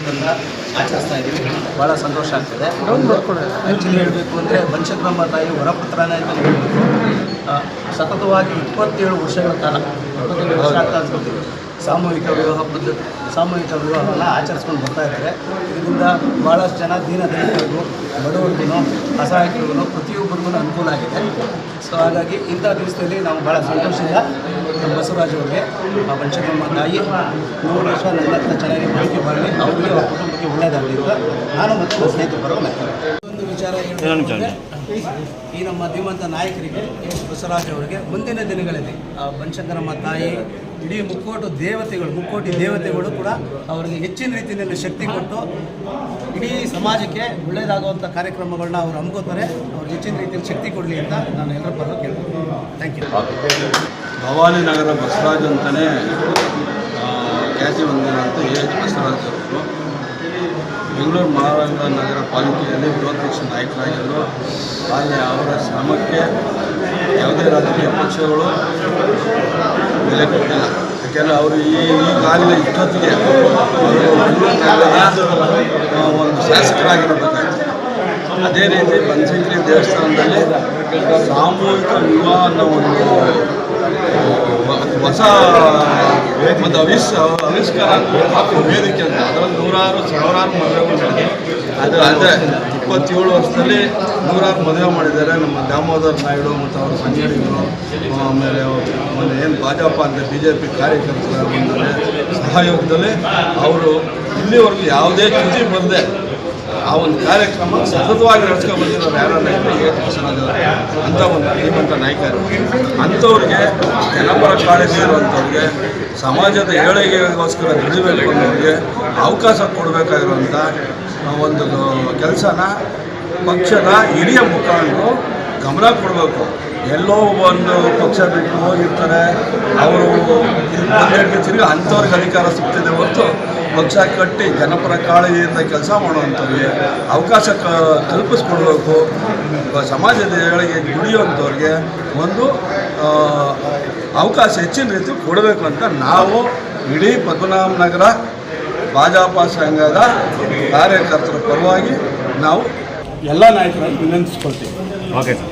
ದಿವಸದಿಂದ ಆಚರಿಸ್ತಾ ಇದ್ದೀವಿ. ಭಾಳ ಸಂತೋಷ ಆಗ್ತದೆ. ಆ್ಯಕ್ಚುಲಿ ಹೇಳಬೇಕು ಅಂದರೆ ಬನಶಂಕರಮ್ಮ ತಾಯಿ ವರಪುತ್ರನೇ ಅಂತ ಹೇಳಬೇಕು. ಸತತವಾಗಿ 27 ವರ್ಷಗಳ ಕಾಲ 27 ವರ್ಷ ಆಗ್ತಾ ಅನ್ಸ್ಕೊಳ್ತೀವಿ ಸಾಮೂಹಿಕ ವಿವಾಹವನ್ನು ಆಚರಿಸ್ಕೊಂಡು ಬರ್ತಾ ಇದ್ದಾರೆ. ಇದರಿಂದ ಭಾಳಷ್ಟು ಜನ ದೀನದಲಿತರಿಗೂ ಬಡವರಿಗೂ ಅಸಹಾಯಕರಿಗೂ ಪ್ರತಿಯೊಬ್ಬರಿಗೂ ಅನುಕೂಲ ಆಗಿದೆ. ಸೊ ಹಾಗಾಗಿ ಇಂಥ ದಿವಸದಲ್ಲಿ ನಾವು ಭಾಳ ಸಂತೋಷದಿಂದ ನಮ್ಮ ಬಸವರಾಜ್ ಅವರಿಗೆ ಆ ಬನಶಂಕರಮ್ಮ ತಾಯಿ 100 ವರ್ಷ ನನ್ನಂಥ ಚೆನ್ನಾಗಿ ಬದುಕಿ ಬರಲಿ, ಅವರಿಗೆ ಅವ್ರ ಕುಟುಂಬಕ್ಕೆ ಒಳ್ಳೆಯದಾಗಲಿ ಅಂತ ನಾನು ಮತ್ತು ನನ್ನ ಸ್ನೇಹಿತರು ಬರೋಲ್ಲ. ಒಂದು ವಿಚಾರ ಏನು, ಈ ನಮ್ಮ ಧೀಮಂತ ನಾಯಕರಿಗೆ ಎಸ್ ಬಸವರಾಜ್ ಅವರಿಗೆ ಮುಂದಿನ ದಿನಗಳಲ್ಲಿ ಆ ಬನಶಂಕರಮ್ಮ ತಾಯಿ ಇಡೀ ಮುಕ್ಕೋಟಿ ದೇವತೆಗಳು ಕೂಡ ಅವರಿಗೆ ಹೆಚ್ಚಿನ ರೀತಿಯಲ್ಲಿ ಶಕ್ತಿ ಕೊಟ್ಟು ಇಡೀ ಸಮಾಜಕ್ಕೆ ಒಳ್ಳೆಯದಾಗುವಂಥ ಕಾರ್ಯಕ್ರಮಗಳನ್ನ ಅವರು ಹಮ್ಮಿಕೋತಾರೆ. ಅವ್ರಿಗೆ ಹೆಚ್ಚಿನ ರೀತಿಯಲ್ಲಿ ಶಕ್ತಿ ಕೊಡಲಿ ಅಂತ ನಾನು ಎಲ್ಲರ ಪರ ಕೇಳ್ತೀನಿ. Thank you. ಭವಾನಿ ನಗರ ಬಸವರಾಜ್ ಅಂತಲೇ ಖ್ಯಾತಿ ಹೊಂದಿರುವಂಥ ಎಚ್ ಬಸವರಾಜ್ ಅವರು ಬೆಂಗಳೂರು ಮಹಾನಗರ ನಗರ ಪಾಲಿಕೆಯಲ್ಲಿ ವಿರೋಧ ಪಕ್ಷ ನಾಯಕರಾಗಿದ್ದರು. ಆದರೆ ಅವರ ಶ್ರಮಕ್ಕೆ ಯಾವುದೇ ರಾಜಕೀಯ ಪಕ್ಷಗಳು ಬೆಲೆ ಕೊಟ್ಟಿಲ್ಲ. ಯಾಕೆಂದರೆ ಅವರು ಈಗಾಗಲೇ ಇಷ್ಟೊತ್ತಿಗೆ ಅವರು ಬೆಂಗಳೂರು ನಗರದ ಒಂದು ಶಾಸಕರಾಗಿರಬೇಕಾಗಿತ್ತು. ಅದೇ ರೀತಿ ಬನಶಂಕರಿ ದೇವಸ್ಥಾನದಲ್ಲಿ ಸಾಮೂಹಿಕ ವಿವಾಹ ಅನ್ನೋ ಒಂದು ಹೊಸ ಒಂದು ಆವಿಷ್ಕಾರ ವೇದಿಕೆ ಅಂತ ಅದರಲ್ಲಿ ಸಾವಿರಾರು ಮದುವೆಗಳು ನಡೆದಿದೆ. ಅದೇ 27 ವರ್ಷದಲ್ಲಿ 100 ಮದುವೆ ಮಾಡಿದ್ದಾರೆ. ನಮ್ಮ ದಾಮೋದರ್ ನಾಯ್ಡು ಮತ್ತು ಅವರ ಸಂಘಟನೆಗಳು, ಆಮೇಲೆ ಏನು ಭಾಜಪ ಅಂತ BJP ಕಾರ್ಯಕರ್ತರ ಬಂದರೆ ಸಹಯೋಗದಲ್ಲಿ ಅವರು ಇಲ್ಲಿವರೆಗೂ ಯಾವುದೇ ಚ್ಯುತಿ ಬರದೆ ಆ ಒಂದು ಕಾರ್ಯಕ್ರಮ ಸತತವಾಗಿ ನಡೆಸ್ಕೊಂಡು ಬಂದಿರೋರು ಯಾರನ್ನ ಎಚ್ ಬಸವರಾಜ್ ಅಂಥ ಒಂದು ಧೀಮಂತ ನಾಯಕರು. ಅಂಥವ್ರಿಗೆ ಜನಪರ ಕಾಳಜಿ ಇರುವಂಥವ್ರಿಗೆ ಸಮಾಜದ ಏಳಿಗೆಗೋಸ್ಕರ ದುಡಿಬೇಕು ಅನ್ನೋರಿಗೆ ಅವಕಾಶ ಕೊಡಬೇಕಾಗಿರುವಂಥ ಒಂದು ಕೆಲಸನ ಪಕ್ಷದ ಹಿರಿಯ ಮುಖಂಡರು ಗಮನ ಕೊಡಬೇಕು. ಎಲ್ಲೋ ಒಂದು ಪಕ್ಷ ಬಿಟ್ಟು ಹೋಗಿರ್ತಾರೆ, ಅವರು ತಿರುಗಿ ಅಂಥವ್ರಿಗೆ ಅಧಿಕಾರ ಸಿಗ್ತಿದೆ ಹೊರತು ಪಕ್ಷ ಕಟ್ಟಿ ಜನಪರ ಕಾಳಜಿಯಿಂದ ಕೆಲಸ ಮಾಡುವಂಥವ್ರಿಗೆ ಅವಕಾಶ ಕಲ್ಪಿಸ್ಕೊಡ್ಬೇಕು. ಸಮಾಜದ ಏಳಿಗೆ ದುಡಿಯುವಂಥವ್ರಿಗೆ ಒಂದು ಅವಕಾಶ ಹೆಚ್ಚಿನ ರೀತಿ ಕೊಡಬೇಕು ಅಂತ ನಾವು ಇಡೀ ಪದ್ಮನಾಭ ನಗರ ಭಾಜಪ ಸಂಘದ ಕಾರ್ಯಕರ್ತರ ಪರವಾಗಿ ನಾವು ಎಲ್ಲ ನಾಯಕರನ್ನು ವಿನಂತಿಸ್ಕೊಳ್ತೀವಿ. Okay sir.